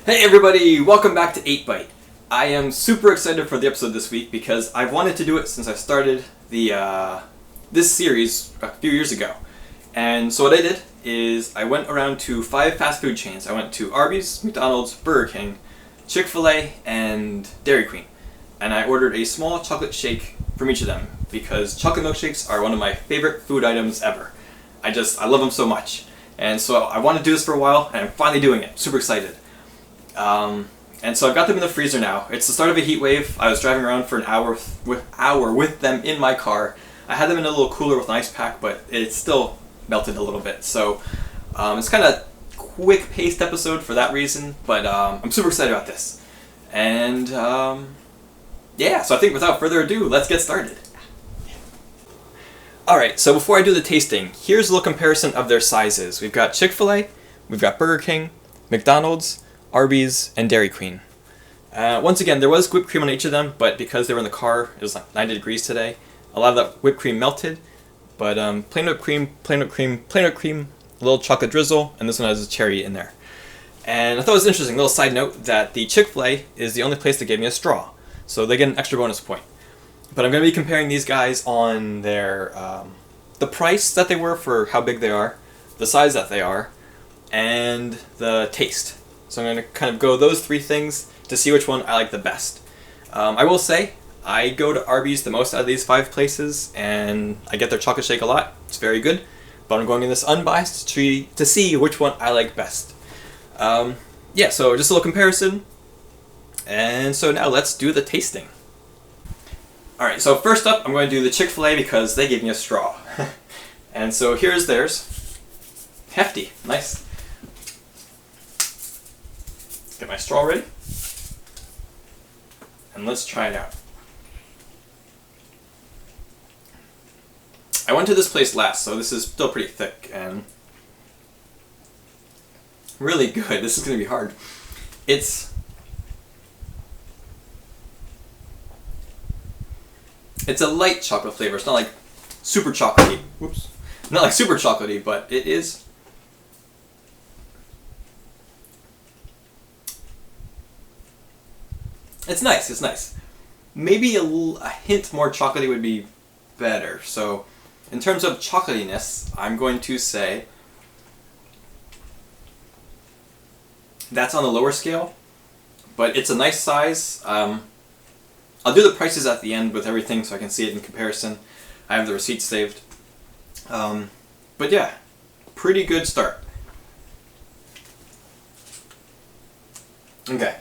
Hey everybody, welcome back to 8 Bite. I am super excited for the episode this week because I've wanted to do it since I started this series a few years ago. And so what I did is I went around to 5 fast food chains. I went to Arbys, McDonald's, Burger King, Chick Fil A, and Dairy Queen. And I ordered a small chocolate shake from each of them because chocolate milkshakes are one of my favorite food items ever. I love them so much. And so I wanted to do this for a while, and I'm finally doing it. Super excited. And so I've got them in the freezer now. It's the start of a heat wave. I was driving around for an hour with them in my car. I had them in a little cooler with an ice pack, but it still melted a little bit. So it's kind of quick-paced episode for that reason, but I'm super excited about this. And yeah, so I think without further ado, let's get started. Alright, so before I do the tasting, here's a little comparison of their sizes. We've got Chick Fil A, we've got Burger King, McDonald's, Arbys, and Dairy Queen. Once again, there was whipped cream on each of them, but because they were in the car, it was like 90 degrees today. A lot of that whipped cream melted, but plain whipped cream, plain whipped cream, plain whipped cream, a little chocolate drizzle, and this one has a cherry in there. And I thought it was interesting, a little side note, that the Chick Fil A is the only place that gave me a straw, so they get an extra bonus point. But I'm going to be comparing these guys on their the price that they were for how big they are, the size that they are, and the taste. So I'm going to kind of go those 3 things to see which one I like the best. I will say, I go to Arby's the most out of these 5 places, and I get their chocolate shake a lot. It's very good, but I'm going in this unbiased to see which one I like best. Yeah, so just a little comparison. And so now let's do the tasting. Alright, so first up I'm going to do the Chick Fil A because they gave me a straw. And so here's theirs. Hefty, nice. Get my straw ready, and let's try it out. I went to this place last, so this is still pretty thick and really good. This is going to be hard. It's a light chocolate flavor. It's not like super chocolatey. Whoops. Not like super chocolatey, but it is. It's nice, it's nice. Maybe a hint more chocolatey would be better. So, in terms of chocolatiness, I'm going to say that's on the lower scale, but it's a nice size. I'll do the prices at the end with everything so I can see it in comparison. I have the receipts saved. But yeah, pretty good start. Okay.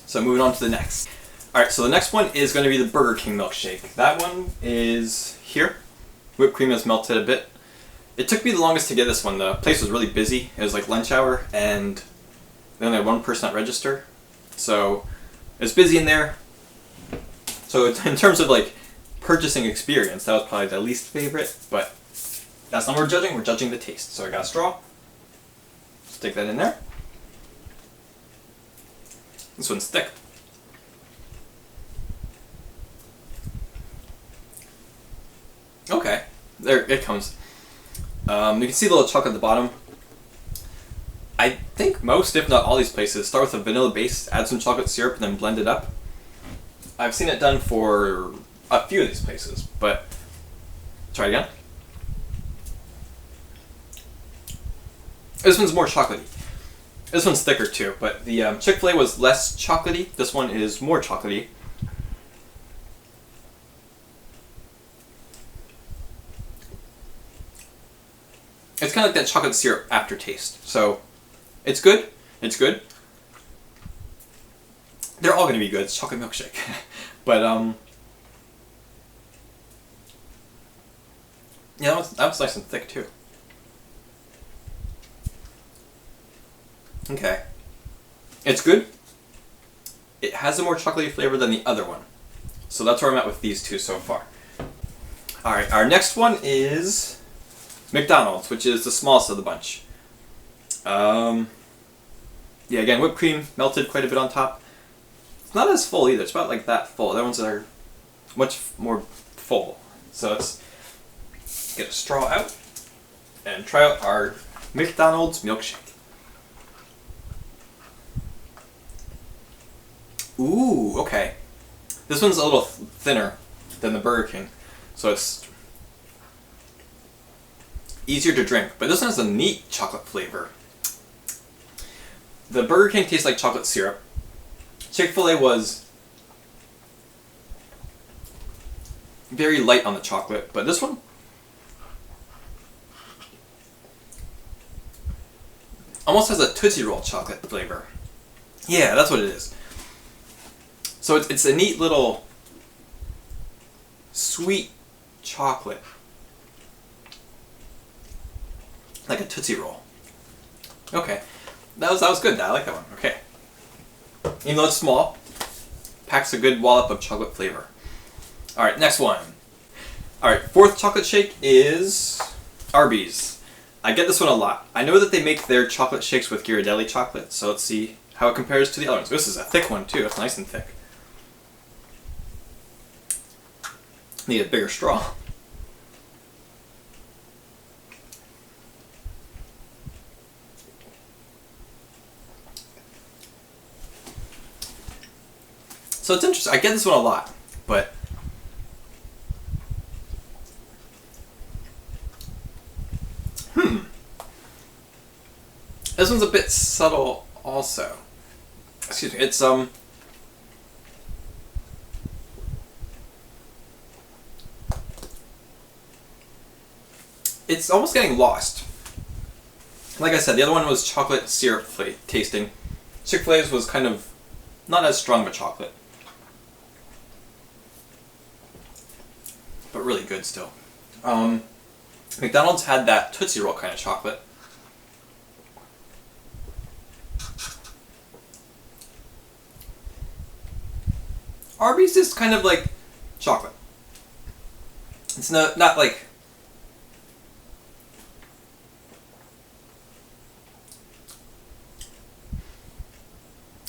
So moving on to the next. Alright, so the next one is going to be the Burger King milkshake. That one is here. Whipped cream has melted a bit. It took me the longest to get this one. The place was really busy. It was like lunch hour, and they only had one person at register. So it was busy in there. So in terms of like purchasing experience, that was probably the least favorite, but that's not what we're judging the taste. So I got a straw. Stick that in there. This one's thick. Okay, there it comes. You can see the little chocolate at the bottom. I think most, if not all these places, start with a vanilla base, add some chocolate syrup, and then blend it up. I've seen it done for a few of these places, but try it again. This one's more chocolatey. This one's thicker too, but the Chick Fil A was less chocolatey. This one is more chocolatey. It's kind of like that chocolate syrup aftertaste. So, it's good. It's good. They're all going to be good. It's chocolate milkshake. But, yeah, that one's nice and thick too. Okay. It's good. It has a more chocolatey flavor than the other one. So that's where I'm at with these 2 so far. Alright, our next one is McDonald's, which is the smallest of the bunch. Yeah, again, whipped cream melted quite a bit on top. It's not as full either. It's about like that full. The other ones are much more full. So let's get a straw out and try out our McDonald's milkshake. Ooh, okay. This one's a little thinner than the Burger King, so it's easier to drink. But this one has a neat chocolate flavor. The Burger King tastes like chocolate syrup. Chick Fil A was very light on the chocolate, but this one almost has a Tootsie Roll chocolate flavor. Yeah, that's what it is. So it's a neat little sweet chocolate, like a Tootsie Roll. Okay, that was good. I like that one. Okay, even though it's small, packs a good wallop of chocolate flavor. All right, next one. All right, fourth chocolate shake is Arbys. I get this one a lot. I know that they make their chocolate shakes with Ghirardelli chocolate, so let's see how it compares to the other ones. This is a thick one too. It's nice and thick. Need a bigger straw. So it's interesting. I get this one a lot, but this one's a bit subtle also. Excuse me. It's almost getting lost. Like I said, the other one was chocolate syrup tasting. Chick Fil A's was kind of not as strong of a chocolate, but really good still. McDonald's had that Tootsie Roll kind of chocolate. Arby's is kind of like chocolate. It's not like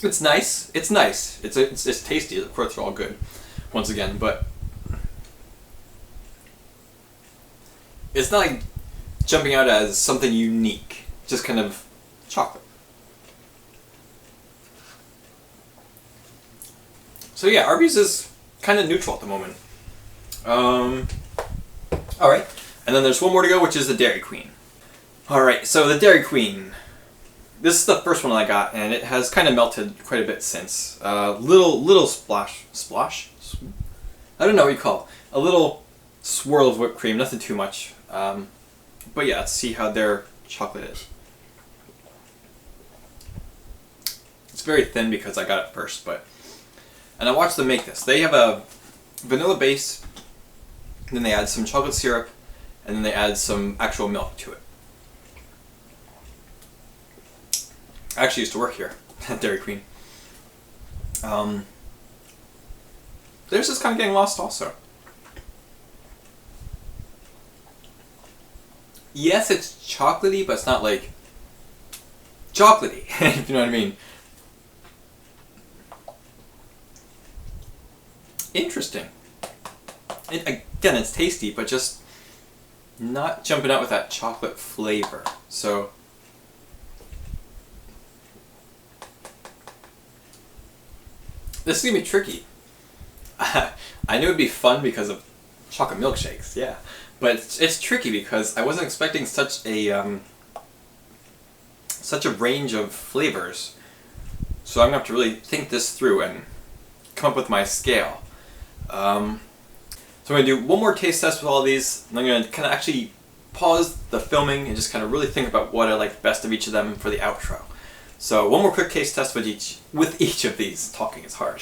it's nice. It's nice. It's tasty. Of course, they're all good. Once again, but it's not like jumping out as something unique. Just kind of chocolate. So yeah, Arby's is kind of neutral at the moment. All right, and then there's one more to go, which is the Dairy Queen. All right, so the Dairy Queen. This is the first one I got, and it has kind of melted quite a bit since. Little splash. I don't know what you call it. A little swirl of whipped cream, nothing too much. But yeah, let's see how their chocolate is. It's very thin because I got it first, and I watched them make this. They have a vanilla base, then they add some chocolate syrup, and then they add some actual milk to it. I actually used to work here at Dairy Queen. Theirs is kind of getting lost also. Yes, it's chocolatey, but it's not like chocolatey, if you know what I mean. Interesting. Again, it's tasty, but just not jumping out with that chocolate flavor. So this is going to be tricky. I knew it would be fun because of chocolate milkshakes, yeah. But it's tricky because I wasn't expecting such a range of flavors. So I'm going to have to really think this through and come up with my scale. So I'm going to do one more taste test with all of these, and I'm going to kind of actually pause the filming and just kind of really think about what I like best of each of them for the outro. So one more quick taste test with each of these. Talking is hard.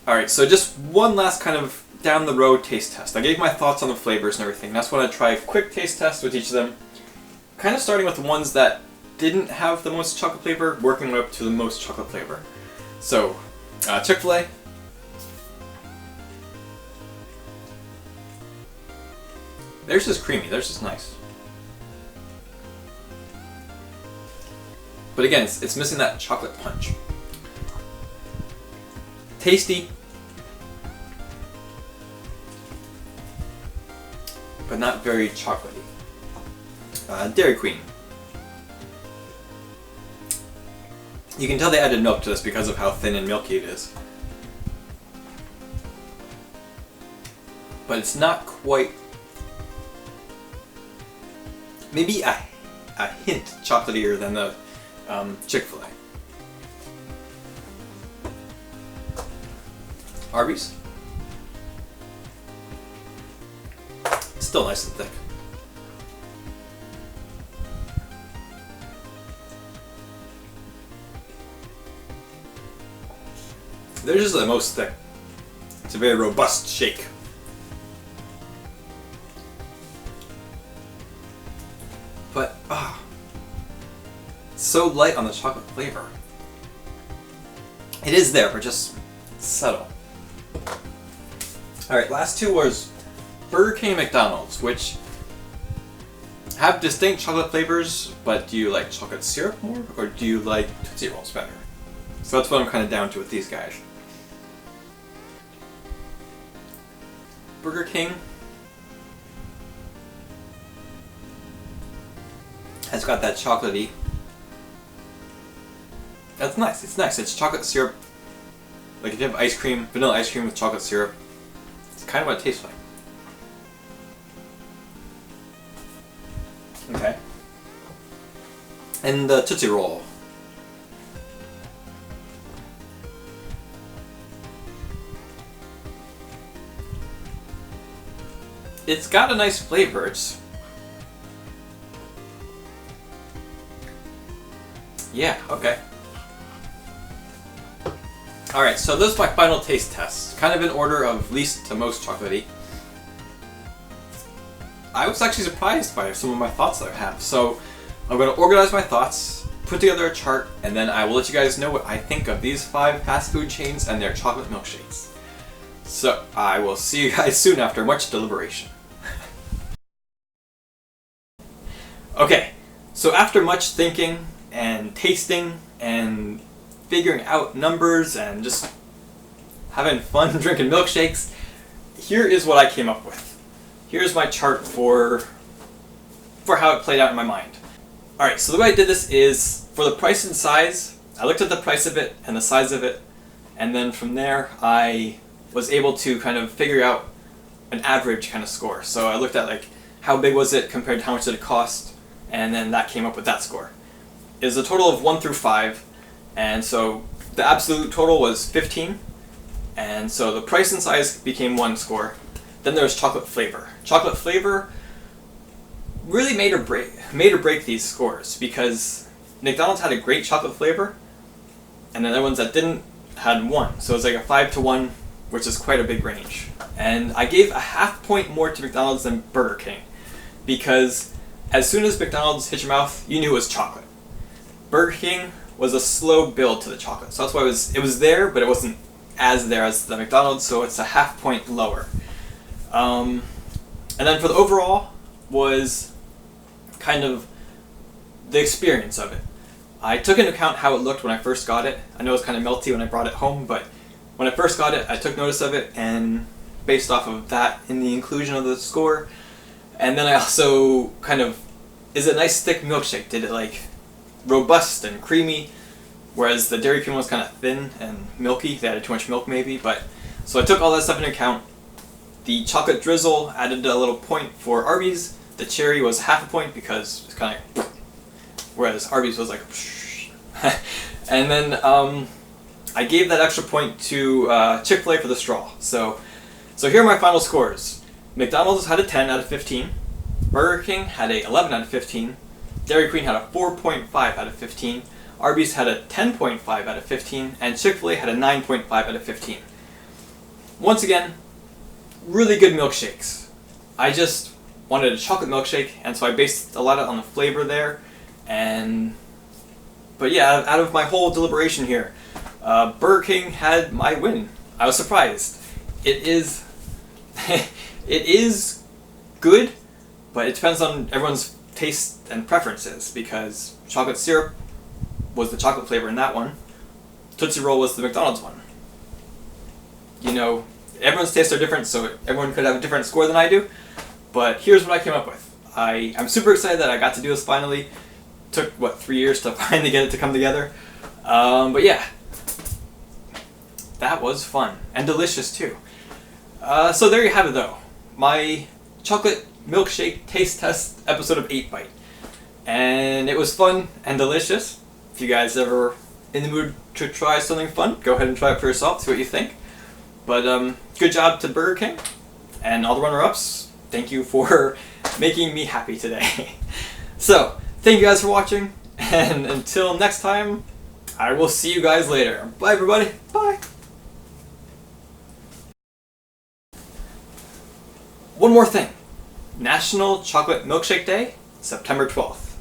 Alright, so just one last kind of down the road taste test. I gave my thoughts on the flavors and everything. That's when I try a quick taste test with each of them. Kind of starting with the ones that didn't have the most chocolate flavor, working my way up to the most chocolate flavor. So, Chick Fil A. Theirs is creamy, theirs is nice. But again, it's missing that chocolate punch. Tasty, but not very chocolatey. Dairy Queen. You can tell they added milk to this because of how thin and milky it is. But it's not quite... maybe a hint chocolatier than the Chick Fil A. Arby's. Still nice and thick. They're just the most thick. It's a very robust shake. But, so light on the chocolate flavor. It is there, but just subtle. Alright, last two was Burger King and McDonald's, which have distinct chocolate flavors, but do you like chocolate syrup more, or do you like Tootsie Rolls better? So that's what I'm kind of down to with these guys. Burger King has got that chocolatey. That's nice. It's nice. It's chocolate syrup. Like if you have ice cream, vanilla ice cream with chocolate syrup, it's kind of what it tastes like. Okay. And the Tootsie Roll. It's got a nice flavor. It's... yeah, okay. Alright, so this is my final taste test. Kind of in order of least to most chocolatey. I was actually surprised by some of my thoughts that I have. So I'm going to organize my thoughts, put together a chart, and then I will let you guys know what I think of these 5 fast food chains and their chocolate milkshakes. So I will see you guys soon after much deliberation. Okay, so after much thinking and tasting and figuring out numbers and just having fun drinking milkshakes, here is what I came up with. Here's my chart for how it played out in my mind. Alright, so the way I did this is, for the price and size, I looked at the price of it and the size of it, and then from there I was able to kind of figure out an average kind of score. So I looked at like how big was it compared to how much did it cost, and then that came up with that score. It was a total of 1 through 5, and so the absolute total was 15, and so the price and size became 1 score. Then there was chocolate flavor. Chocolate flavor really made or break these scores, because McDonald's had a great chocolate flavor, and then the ones that didn't had 1. So it was like a 5 to 1, which is quite a big range. And I gave a half point more to McDonald's than Burger King, because as soon as McDonald's hit your mouth, you knew it was chocolate. Burger King was a slow build to the chocolate, so that's why it was there, but it wasn't as there as the McDonald's, so it's a half point lower. And then for the overall was kind of the experience of it. I took into account how it looked when I first got it. I know it was kind of melty when I brought it home, but when I first got it, I took notice of it, and based off of that in the inclusion of the score. And then I also kind of, is it a nice thick milkshake? Did it like robust and creamy? Whereas the Dairy Queen was kind of thin and milky. They added too much milk maybe, but so I took all that stuff into account. The chocolate drizzle added a little point for Arby's. The cherry was half a point because it's kind of, whereas Arby's was like, and then I gave that extra point to Chick Fil A for the straw. So here are my final scores. McDonald's had a 10 out of 15. Burger King had a 11 out of 15. Dairy Queen had a 4.5 out of 15. Arby's had a 10.5 out of 15. And Chick Fil A had a 9.5 out of 15. Once again, really good milkshakes. I just wanted a chocolate milkshake, and so I based a lot on the flavor there. But yeah, out of my whole deliberation here, Burger King had my win. I was surprised. It is it is good, but it depends on everyone's taste and preferences, because chocolate syrup was the chocolate flavor in that one. Tootsie Roll was the McDonald's one. You know, everyone's tastes are different, so everyone could have a different score than I do, but here's what I came up with. I'm super excited that I got to do this finally. Took, 3 years to finally get it to come together. But yeah, that was fun and delicious too. So there you have it though. My chocolate milkshake taste test episode of 8 Bite. And it was fun and delicious. If you guys ever in the mood to try something fun, go ahead and try it for yourself, see what you think. But good job to Burger King and all the runner-ups. Thank you for making me happy today. So, thank you guys for watching, and until next time, I will see you guys later. Bye everybody, bye! One more thing. National Chocolate Milkshake Day, September 12th.